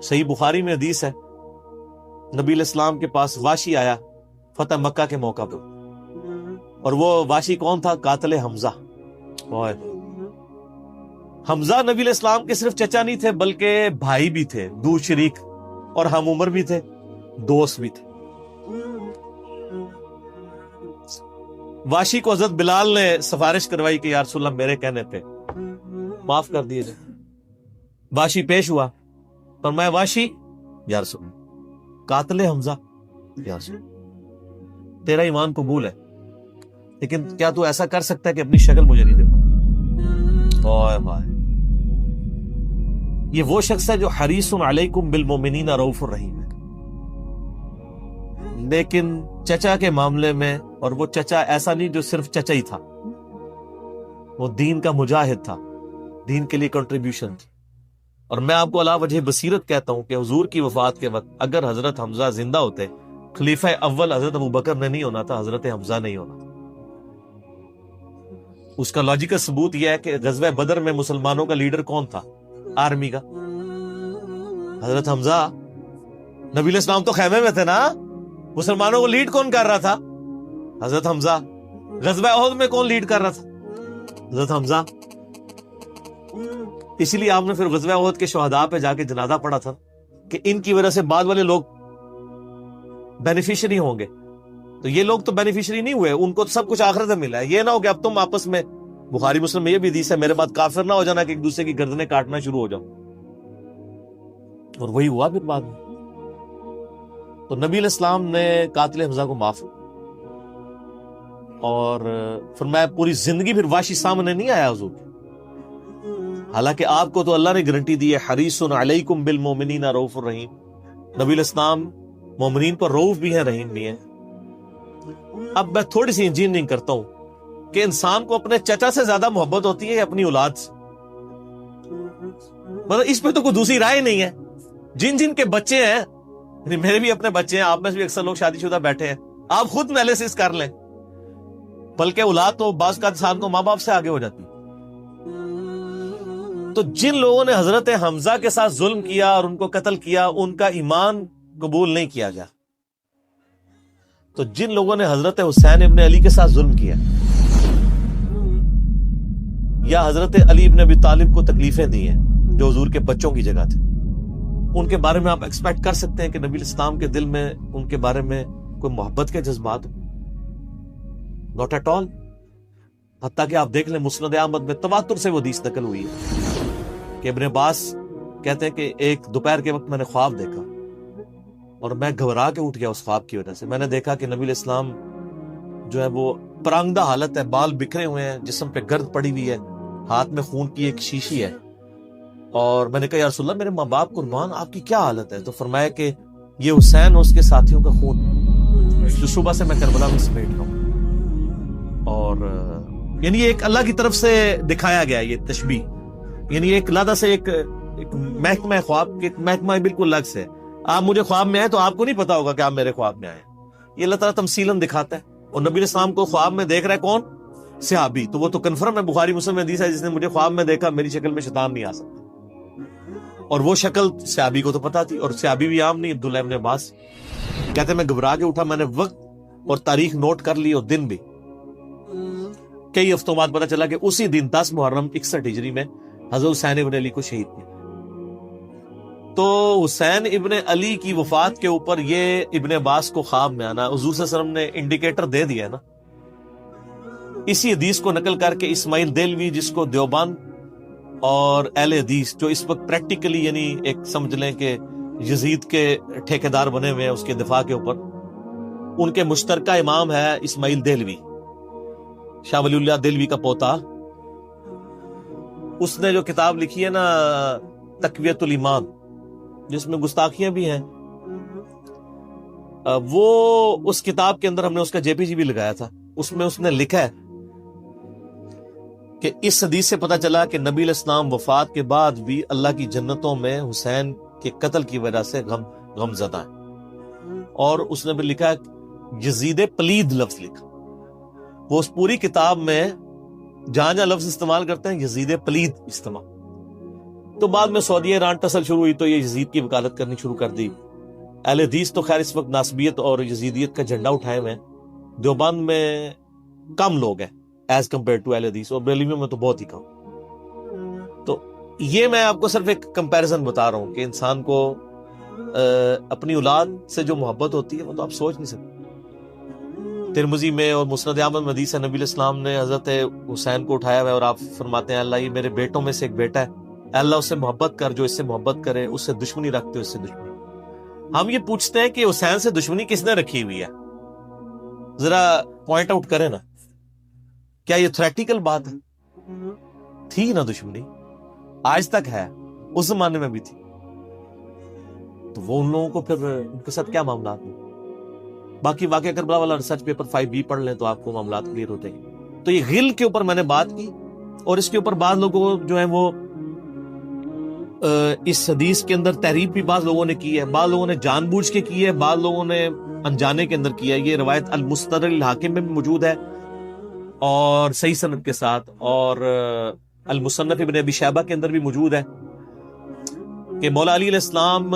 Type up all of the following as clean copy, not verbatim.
صحیح بخاری میں حدیث ہے، نبی علیہ السلام کے پاس واشی آیا فتح مکہ کے موقع پہ، اور وہ واشی کون تھا؟ قاتل حمزہ۔ حمزہ نبی علیہ السلام کے صرف چچا نہیں تھے بلکہ بھائی بھی تھے، دو شریک، اور ہم عمر بھی تھے، دوست بھی تھے۔ واشی کو حضرت بلال نے سفارش کروائی کہ یا رسول اللہ میرے کہنے پہ معاف کر دیے جائے۔ واشی پیش ہوا، فرمایا واشی یا رسول اللہ قاتل حمزہ، یا رسول اللہ تیرا ایمان قبول ہے، لیکن کیا تو ایسا کر سکتا ہے کہ اپنی شکل مجھے نہیں دکھا؟ اوئے بھائی، یہ وہ شخص ہے جو حریص علیکم بالمؤمنین رؤوف الرحیم ہے، لیکن چچا کے معاملے میں، اور وہ چچا ایسا نہیں جو صرف چچا ہی تھا، وہ دین کا مجاہد تھا، دین کے لیے کنٹریبیوشن تھی۔ اور میں آپ کو علا وجہ بصیرت کہتا ہوں کہ حضور کی وفات کے وقت اگر حضرت حمزہ زندہ ہوتے، خلیفہ اول حضرت ابوبکر نے نہیں ہونا تھا، حضرت حمزہ نہیں ہونا تھا۔ اس کا لاجیکل ثبوت یہ ہے کہ غزوہ بدر میں مسلمانوں کا لیڈر کون تھا؟ آرمی کا حضرت حمزہ۔ نبی علیہ السلام تو خیمے میں تھے نا، مسلمانوں کو لیڈ کون کر رہا تھا؟ حضرت حمزہ۔ غزوہ احد میں کون لیڈ کر رہا تھا؟ حضرت حمزہ۔ اسی لیے آپ نے پھر غزوہ احد کے شہداء پہ جا کے جنازہ پڑھا تھا کہ ان کی وجہ سے بعد والے لوگ بینیفیشری ہوں گے، تو یہ لوگ تو بینیفیشری نہیں ہوئے، ان کو سب کچھ آخرت میں ملا ہے۔ یہ نہ ہو کہ اب تم آپس میں، بخاری مسلم میں یہ بھی حدیث ہے، میرے بعد کافر نہ ہو جانا کہ ایک دوسرے کی گردنیں کاٹنا شروع ہو جاؤ، اور وہی ہوا پھر بعد میں۔ تو نبی علیہ السلام نے قاتل حمزہ کو معاف، اور فرمایا پوری زندگی پھر واشی سامنے نہیں آیا حضور، حالانکہ آپ کو تو اللہ نے گارنٹی دی ہے حریص علیکم بالمؤمنین رؤوف الرحیم۔ نبی علیہ السلام مومنین پر رؤوف بھی ہیں، رحیم بھی ہیں۔ اب میں تھوڑی سی انجینئرنگ کرتا ہوں کہ انسان کو اپنے چچا سے زیادہ محبت ہوتی ہے یا اپنی اولاد سے؟ مطلب اس پہ تو کوئی دوسری رائے نہیں ہے۔ جن جن کے بچے ہیں، یعنی میرے بھی اپنے بچے ہیں، آپ میں سے بھی اکثر لوگ شادی شدہ بیٹھے ہیں، آپ خود انالیسس کر لیں، بلکہ اولاد تو بعض کا انسان کو ماں باپ سے آگے ہو جاتی ہے۔ تو جن لوگوں نے حضرت حمزہ کے ساتھ ظلم کیا اور ان کو قتل کیا، ان کا ایمان قبول نہیں کیا گیا۔ تو جن لوگوں نے حضرت حسین ابن علی کے ساتھ ظلم کیا، یا حضرت علی ابن ابی طالب کو تکلیفیں دی ہیں جو حضور کے بچوں کی جگہ تھے، ان کے بارے میں آپ ایکسپیکٹ کر سکتے ہیں کہ نبی علیہ السلام کے دل میں ان کے بارے میں کوئی محبت کے جذبات ہو؟ Not at all. حتیٰ کہ آپ دیکھ لیں مسند احمد میں تواتر سے وہ حدیث نقل ہوئی ہے کہ ابن عباس کہتے ہیں کہ ایک دوپہر کے وقت میں نے خواب دیکھا اور میں گھبرا کے اٹھ گیا اس خواب کی وجہ سے۔ میں نے دیکھا کہ نبی علیہ السلام جو ہے وہ پرانگدہ حالت ہے، بال بکھرے ہوئے ہیں، جسم پہ گرد پڑی ہوئی ہے، ہاتھ میں خون کی ایک شیشی ہے، اور میں نے کہا یا رسول اللہ میرے ماں باپ قربان، آپ کی کیا حالت ہے؟ تو فرمایا کہ یہ حسین اور اس کے ساتھیوں کا خون جو صبح سے میں کربلا میں سمیٹ رہا ہوں۔ اور یعنی ایک اللہ کی طرف سے دکھایا گیا یہ تشبیہ، یعنی ایک لادہ سے ایک محکمہ خواب کے محکمہ بالکل الگ سے۔ آپ مجھے خواب میں آئے تو آپ کو نہیں پتا ہوگا کہ آپ میرے خواب میں آئے، یہ اللہ تعالیٰ تمثیلاً دکھاتا ہے۔ اور نبی علیہ السلام کو خواب میں دیکھ رہا ہے کون؟ صحابی، تو وہ تو کنفرم ہے، بخاری مسلم میں حدیث ہے جس نے مجھے خواب میں دیکھا میری شکل میں شیطان نہیں آ سکتا، اور وہ شکل صحابی کو تو پتا تھی، اور صحابی بھی عام نہیں، عبداللہ ابن عباس کہتے ہیں میں گھبرا کے اٹھا، میں نے وقت اور تاریخ نوٹ کر لی اور دن بھی، کئی ہفتوں بعد پتا چلا کہ اسی دن 10 محرم 61 ہجری میں حضرت حسین ابن علی کو شہید کیا۔ تو حسین ابن علی کی وفات کے اوپر یہ ابن عباس کو خواب میں آنا، حضور صلی اللہ علیہ وسلم نے انڈیکیٹر دے دیا نا۔ اسی حدیث کو نقل کر کے اسماعیل دہلوی، جس کو دیوبند اور اہل حدیث جو اس وقت پریکٹیکلی یعنی ایک سمجھ لیں کہ یزید کے ٹھیکیدار بنے ہوئے ہیں اس کے دفاع کے اوپر، ان کے مشترکہ امام ہے اسماعیل دہلوی، شاہ ولی اللہ دہلوی کا پوتا۔ اس نے جو کتاب لکھی ہے نا تقویت الایمان، جس میں گستاخیاں بھی ہیں، وہ اس کتاب کے اندر ہم نے اس کا جے پی جی بھی لگایا تھا، اس میں اس نے لکھا ہے کہ اس حدیث سے پتا چلا کہ نبی علیہ السلام وفات کے بعد بھی اللہ کی جنتوں میں حسین کے قتل کی وجہ سے غم زدہ ہیں۔ اور اس نے بھی لکھا یزید پلید لفظ لکھا، وہ اس پوری کتاب میں جہاں جہاں لفظ استعمال کرتے ہیں یزید پلید استعمال، تو بعد میں سعودی ایران ٹسل شروع ہوئی تو یہ یزید کی وکالت کرنی شروع کر دی. اہل حدیث تو خیر اس وقت ناصبیت اور یزیدیت کا جھنڈا اٹھائے ہوئے ہیں. دیوبند میں کم لوگ ہیں ایز کمپیئر ٹو اہل حدیث, اور بریلویوں میں تو بہت ہی کم. تو یہ میں آپ کو صرف ایک کمپیریزن بتا رہا ہوں کہ انسان کو اپنی اولاد سے جو محبت ہوتی ہے وہ تو آپ سوچ نہیں سکتے. ترمذی میں اور مسند احمد میں حدیث ہے, نبی علیہ السلام نے حضرت حسین کو اٹھایا ہوا ہے اور آپ فرماتے ہیں اللہ یہ میرے بیٹوں میں سے ایک بیٹا ہے, اللہ اس سے محبت کر, جو اس سے محبت کرے اس سے دشمنی رکھتے اس سے دشمنی. ہم یہ پوچھتے ہیں کہ حسین سے دشمنی کس نے رکھی ہوئی ہے, ذرا پوائنٹ آؤٹ کریں نا. کیا یہ تھریٹیکل بات ہے؟ تھی نا دشمنی, آج تک ہے, اس زمانے میں بھی تھی. تو وہ ان لوگوں کو پھر ان کے ساتھ کیا معاملات ہیں. باقی واقعہ کربلا والا ریسرچ پیپر 5B پڑھ لیں تو آپ کو معاملات کلیئر ہوتے ہیں. تو یہ غل کے اوپر میں نے بات کی, اور اس کے اوپر بعض لوگوں جو ہیں وہ اس حدیث کے اندر تحریف بھی بعض لوگوں نے کی ہے, بعض لوگوں نے جان بوجھ کے کی ہے, بعض لوگوں نے انجانے کے اندر کیا ہے. یہ روایت المستدرک الحاکم میں بھی موجود ہے اور صحیح سند کے ساتھ, اور المصنف ابن ابی شیبہ کے اندر بھی موجود ہے کہ مولا علی علیہ السلام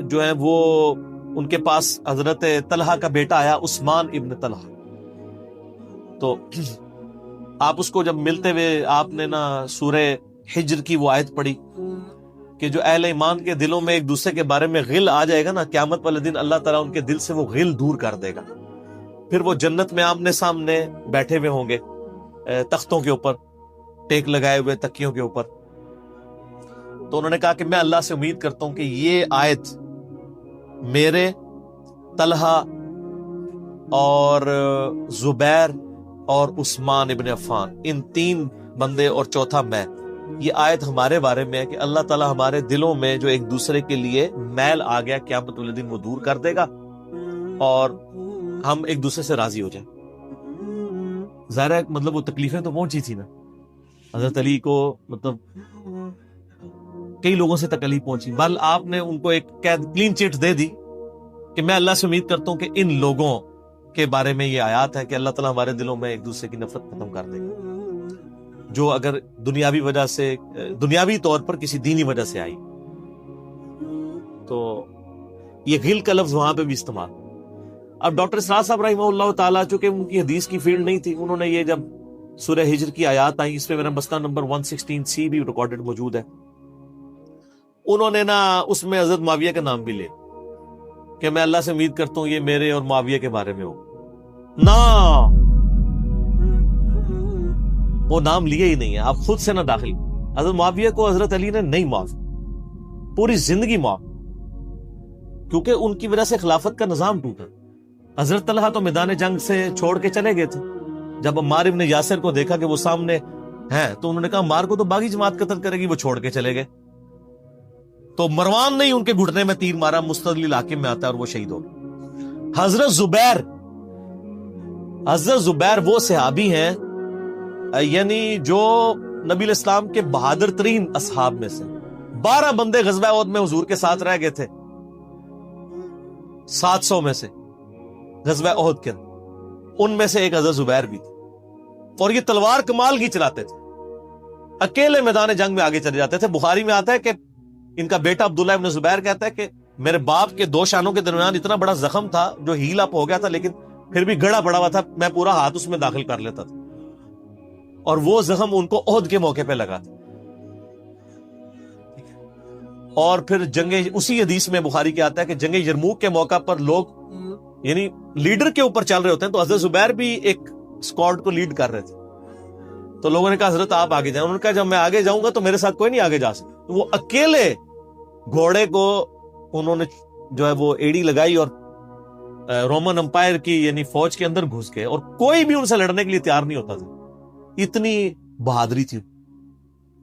جو ہے وہ ان کے پاس حضرت طلحہ کا بیٹا آیا, عثمان ابن طلحہ. تو آپ اس کو جب ملتے ہوئے آپ نے نا سورہ ہجر کی وہ آیت پڑھی کہ جو اہل ایمان کے دلوں میں ایک دوسرے کے بارے میں غل آ جائے گا نا, قیامت والے دن اللہ تعالیٰ ان کے دل سے وہ غل دور کر دے گا. پھر وہ جنت میں آمنے سامنے بیٹھے ہوئے ہوں گے تختوں کے اوپر, ٹیک لگائے ہوئے تکیوں کے اوپر. تو انہوں نے کہا کہ میں اللہ سے امید کرتا ہوں کہ یہ آیت میرے, طلحہ اور زبیر اور عثمان ابن عفان, ان 3 بندے اور چوتھا میں, یہ آیت ہمارے بارے میں ہے کہ اللہ تعالیٰ ہمارے دلوں میں جو ایک دوسرے کے لیے میل آ گیا قیامت والے دن وہ دور کر دے گا اور ہم ایک دوسرے سے راضی ہو جائیں. ظاہر ہے مطلب وہ تکلیفیں تو پہنچی تھی نا حضرت علی کو, مطلب کئی لوگوں سے تکلیف پہنچی, بل آپ نے ان کو ایک کلین چٹ دے دی کہ میں اللہ سے امید کرتا ہوں کہ ان لوگوں کے بارے میں یہ آیات ہے کہ اللہ تعالیٰ ہمارے دلوں میں ایک دوسرے کی نفرت ختم کر دے گا, جو اگر دنیاوی وجہ سے, دنیاوی طور پر کسی دینی وجہ سے آئی. تو یہ غل کا لفظ وہاں پہ بھی استعمال. اب ڈاکٹر اسرار صاحب رحمہ اللہ تعالیٰ چونکہ ان کی حدیث کی فیلڈ نہیں تھی, انہوں نے یہ جب سورہ ہجر کی آیات آئی, اس پہ میرا مسئلہ نمبر 116C بھی ریکارڈڈ موجود ہے, انہوں نے نا اس میں حضرت معاویہ کا نام بھی لے کہ میں اللہ سے امید کرتا ہوں یہ میرے اور معاویہ کے بارے میں ہو. نا وہ نام لیے ہی نہیں ہے, آپ خود سے نہ داخل. حضرت معاویہ کو حضرت علی نے نہیں معاف, پوری زندگی معاف, کیونکہ ان کی وجہ سے خلافت کا نظام ٹوٹا. حضرت طلحہ تو میدان جنگ سے چھوڑ کے چلے گئے تھے. جب عمار ابن یاسر کو دیکھا کہ وہ سامنے ہیں تو انہوں نے کہا عمار کو تو باغی جماعت قتل کرے گی, وہ چھوڑ کے چلے گئے. تو مروان نے ان کے گھٹنے میں تیر مارا, مستدل الحاکم میں آتا ہے, اور وہ شہید ہو گئے. حضرت زبیر وہ صحابی ہیں یعنی جو نبی علیہ السلام کے بہادر ترین اصحاب میں سے. 12 بندے غزوہ احد میں حضور کے ساتھ رہ گئے تھے 700 میں سے غزوہ احد کے اندر, ان میں سے ایک حضرت زبیر بھی تھے. اور یہ تلوار کمال کی چلاتے تھے, اکیلے میدان جنگ میں آگے چلے جاتے تھے. بخاری میں آتا ہے کہ ان کا بیٹا عبداللہ ابن زبیر کہتا ہے کہ میرے باپ کے 2 شانوں کے درمیان اتنا بڑا زخم تھا جو ہیل اپ ہو گیا تھا, لیکن پھر بھی گڑا پڑا ہوا تھا, میں پورا ہاتھ اس میں داخل کر لیتا تھا, اور وہ زخم ان کو احد کے موقع پہ لگا تھا. اور پھر جنگ, اسی حدیث میں بخاری کے آتا ہے کہ جنگ یرموک کے موقع پر لوگ یعنی لیڈر کے اوپر چل رہے ہوتے ہیں, تو حضرت زبیر بھی ایک اسکواڈ کو لیڈ کر رہے تھے. تو لوگوں نے کہا حضرت آپ آگے جائیں. انہوں نے کہا جب میں آگے جاؤں گا تو میرے ساتھ کوئی نہیں آگے جا سکتا. وہ اکیلے گھوڑے کو انہوں نے جو ہے وہ ایڑی لگائی اور رومن امپائر کی یعنی فوج کے اندر گھس گئے, اور کوئی بھی ان سے لڑنے کے لیے تیار نہیں ہوتا تھا. اتنی بہادری تھی.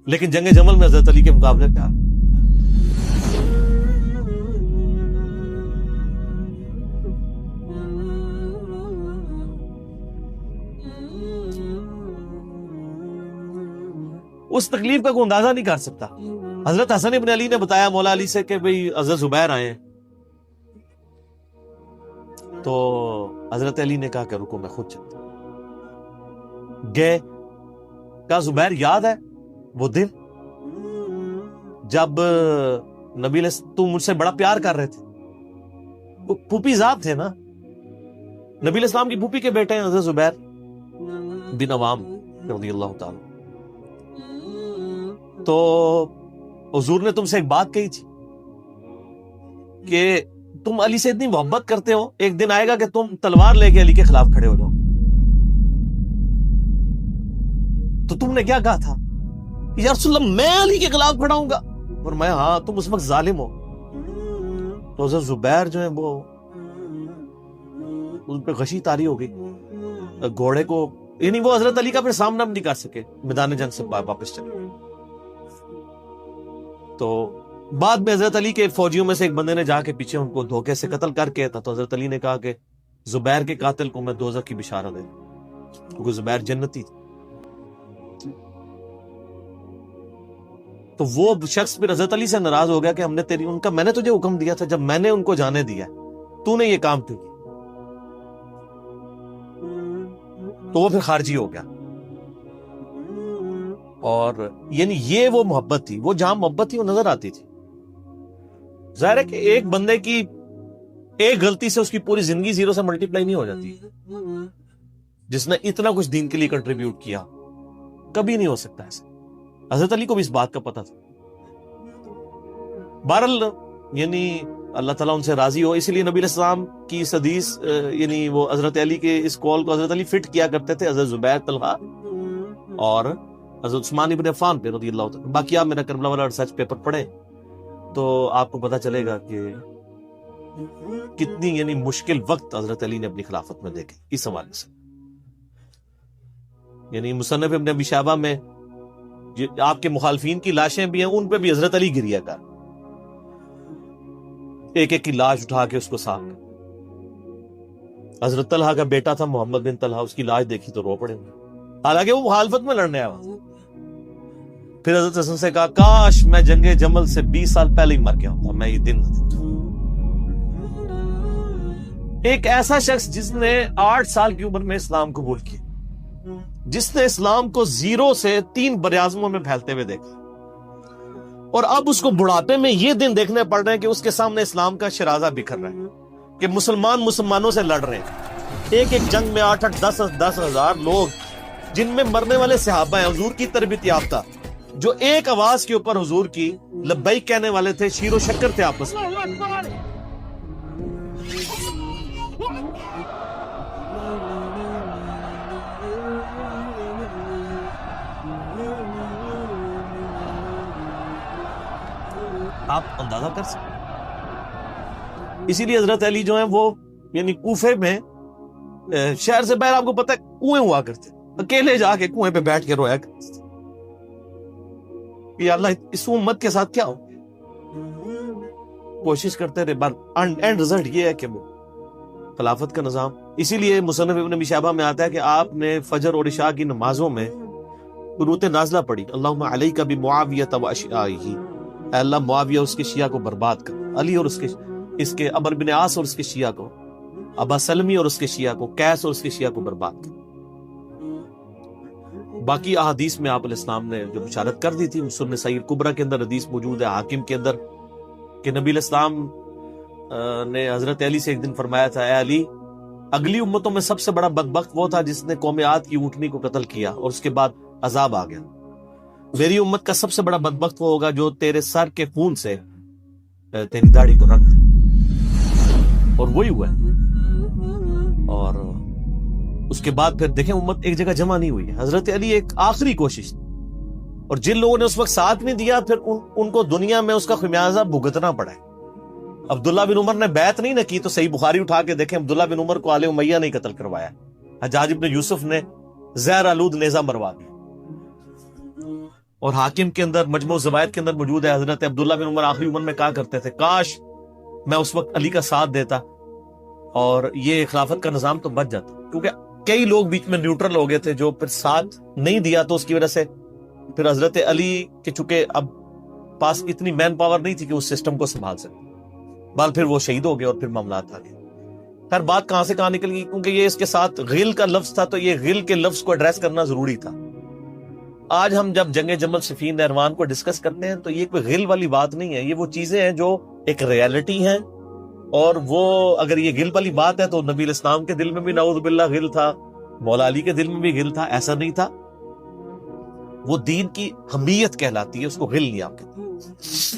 لیکن جنگ جمل میں حضرت علی کے مقابلے پہ اس تکلیف کا کوئی اندازہ نہیں کر سکتا. حضرت حسن ابن علی نے بتایا مولا علی سے کہ بھئی حضرت زبیر آئے ہیں, تو حضرت علی نے کہا کہ رکو میں خود چلتا ہوں. گئے, کہا زبیر یاد ہے وہ دن جب نبی تم مجھ سے بڑا پیار کر رہے تھے. وہ پھوپھی ذات تھے نا, نبی علیہ السلام کی پھوپھی کے بیٹے ہیں حضرت زبیر بن عوام رضی اللہ تعالی. تو حضور نے تم سے ایک بات کہی تھی کہ تم علی سے اتنی محبت کرتے ہو, ایک دن آئے گا کہ تم تلوار لے کے علی کے خلاف کھڑے ہو جاؤ. تو تم نے کیا کہا تھا کہ یا رسول اللہ میں علی کے خلاف کھڑا ہوں گا, اور میں ہاں تم اس وقت ظالم ہو. تو حضرت زبیر جو ہے وہ ان پہ غشی طاری ہو گئی, گھوڑے کو, یعنی وہ حضرت علی کا پھر سامنا بھی نہیں کر سکے, میدان جنگ سے واپس چلے. تو بعد میں حضرت علی کے فوجیوں میں سے ایک بندے نے جا کے پیچھے ان کو دھوکے سے قتل کر کے تھا. تو حضرت علی نے کہا کہ زبیر کے قاتل کو میں دوزخ کی بشارت دے دوں, کیونکہ زبیر جنتی تھا. تو وہ شخص پھر حضرت علی سے ناراض ہو گیا کہ ہم نے ان کا میں نے تجھے حکم دیا تھا, جب میں نے ان کو جانے دیا تو نے یہ کام کیوں کیا. تو وہ پھر خارجی ہو گیا. اور یعنی یہ وہ محبت تھی, وہ جہاں محبت تھی وہ نظر آتی تھی. ظاہر ہے کہ ایک بندے کی ایک غلطی سے اس کی پوری زندگی زیرو سے ملٹیپلائی نہیں ہو جاتی. جس نے اتنا کچھ دین کے لیے کنٹریبیوٹ کیا کبھی نہیں ہو سکتا ایسا. حضرت علی کو بھی اس بات کا پتہ تھا. بہرحال یعنی اللہ تعالیٰ ان سے راضی ہو, اسی لیے نبی علیہ السلام کی اس حدیث یعنی وہ حضرت علی کے اس کال کو حضرت علی فٹ کیا کرتے تھے حضرت زبیر, طلحہ اور حضرت عثمان ابن عفان پہ رضی اللہ تعالیٰ. باقی آپ میرا کربلا والا ریسرچ پیپر پڑھیں تو آپ کو پتہ چلے گا کہ کتنی یعنی مشکل وقت حضرت علی نے اپنی خلافت میں دیکھے اس حوالے سے. یعنی مصنف ابن ابی شیبہ میں آپ کے مخالفین کی لاشیں بھی ہیں, ان پہ بھی حضرت علی گریا کر, ایک ایک کی لاش اٹھا کے اس کو صاف کر. حضرت طلحہ کا بیٹا تھا محمد بن طلحہ, اس کی لاش دیکھی تو رو پڑے, حالانکہ وہ مخالفت میں لڑنے آیا. پھر حضرت حسن سے کہا کاش میں جنگ جمل سے 20 سال پہلے ہی مر گیا ہوتا, میں یہ دن نہ دیکھتا. ایک ایسا شخص جس نے 8 سال کی عمر میں اسلام قبول کیا, جس نے اسلام کو 0 سے 3 براعظموں میں پھیلتے ہوئے دیکھا, اور اب اس کو بڑھاپے میں یہ دن دیکھنے پڑ رہے ہیں کہ اس کے سامنے اسلام کا شرازہ بکھر رہا ہے, کہ مسلمان مسلمانوں سے لڑ رہے ہیں. ایک ایک جنگ میں 8-10 ہزار لوگ, جن میں مرنے والے صحابہ ہیں حضور کی تربیت یافتہ, جو ایک آواز کے اوپر حضور کی لبیک کہنے والے تھے, شیر و شکر تھے آپس میں. آپ اندازہ کر سکتے. اسی لیے حضرت علی جو ہیں وہ یعنی کوفے میں شہر سے باہر آپ کو پتہ ہے کنویں ہوا کرتے, اکیلے جا کے کنویں پہ بیٹھ کے رویا کرتے کہ اللہ اس امت کے ساتھ کیا ہو. کوشش کرتے رہے, بار اینڈ رزلٹ یہ ہے کہ وہ خلافت کا نظام. اسی لیے مصنف ابن ابی شیبہ میں آتا ہے کہ آپ نے فجر اور عشاء کی نمازوں میں قنوت نازلہ پڑھی, اللہم علیک بمعاویہ و اشیائہ, اے اللہ معاویہ اس کے شیعہ کو برباد کر, علی اور اس کے عمرو بن عاص اور اس کے شیعہ کو, ابا سلمی اور اس کے شیعہ کو, قیس اور اس کے شیعہ کو برباد کر. باقی احادیث میں آپ علیہ السلام نے جو بشارت کر دی تھی, سنن صحیح کبریٰ کے اندر حدیث موجود ہے, حاکم کے اندر, کہ نبی علیہ السلام نے حضرت علی سے ایک دن فرمایا تھا, اے علی اگلی امتوں میں سب سے بڑا بدبخت وہ تھا جس نے قوم عاد کی اونٹنی کو قتل کیا اور اس کے بعد عذاب آ گیا. میری امت کا سب سے بڑا بدبخت وہ ہوگا جو تیرے سر کے خون سے تیری داڑھی کو رنگ دے, اور وہی ہوا ہے. اور اس کے بعد پھر دیکھیں امت ایک جگہ جمع نہیں ہوئی ہے. حضرت علی ایک آخری کوشش, اور جن لوگوں نے اس وقت ساتھ نہیں دیا پھر ان کو دنیا میں اس کا خمیازہ بھگتنا پڑا ہے. عبداللہ بن عمر نے بیعت نہیں نہ کی تو صحیح بخاری اٹھا کے دیکھیں, عبداللہ بن عمر کو آل امیہ نہیں قتل کروایا, حجاج ابن یوسف نے زہر آلود نیزہ مروا دیا. اور حاکم کے اندر مجموع الزوائد کے اندر موجود ہے, حضرت عبداللہ بن عمر آخری عمر میں کہا کرتے تھے کاش میں اس وقت علی کا ساتھ دیتا اور یہ خلافت کا نظام تو بچ جاتا, کیونکہ کئی لوگ بیچ میں نیوٹرل ہو گئے تھے جو پھر ساتھ نہیں دیا, تو اس کی وجہ سے پھر حضرت علی کے چونکہ اب پاس اتنی مین پاور نہیں تھی کہ اس سسٹم کو سنبھال سکے, بال پھر وہ شہید ہو گئے اور پھر معاملات آ گئے. خیر بات کہاں سے کہاں نکل گئی, کیونکہ یہ اس کے ساتھ غل کا لفظ تھا, تو یہ غل کے لفظ کو ایڈریس کرنا ضروری تھا. آج ہم جب جنگ جمل صفین نہروان کو ڈسکس کرتے ہیں تو یہ کوئی غل والی بات نہیں ہے، یہ وہ چیزیں ہیں جو ایک ریالٹی ہیں، اور وہ اگر یہ غل والی بات ہے تو نبی الاسلام کے دل میں بھی نعوذ باللہ غل تھا، مولا علی کے دل میں بھی غل تھا، ایسا نہیں تھا. وہ دین کی حمیت کہلاتی ہے، اس کو غل نہیں آپ کہتے.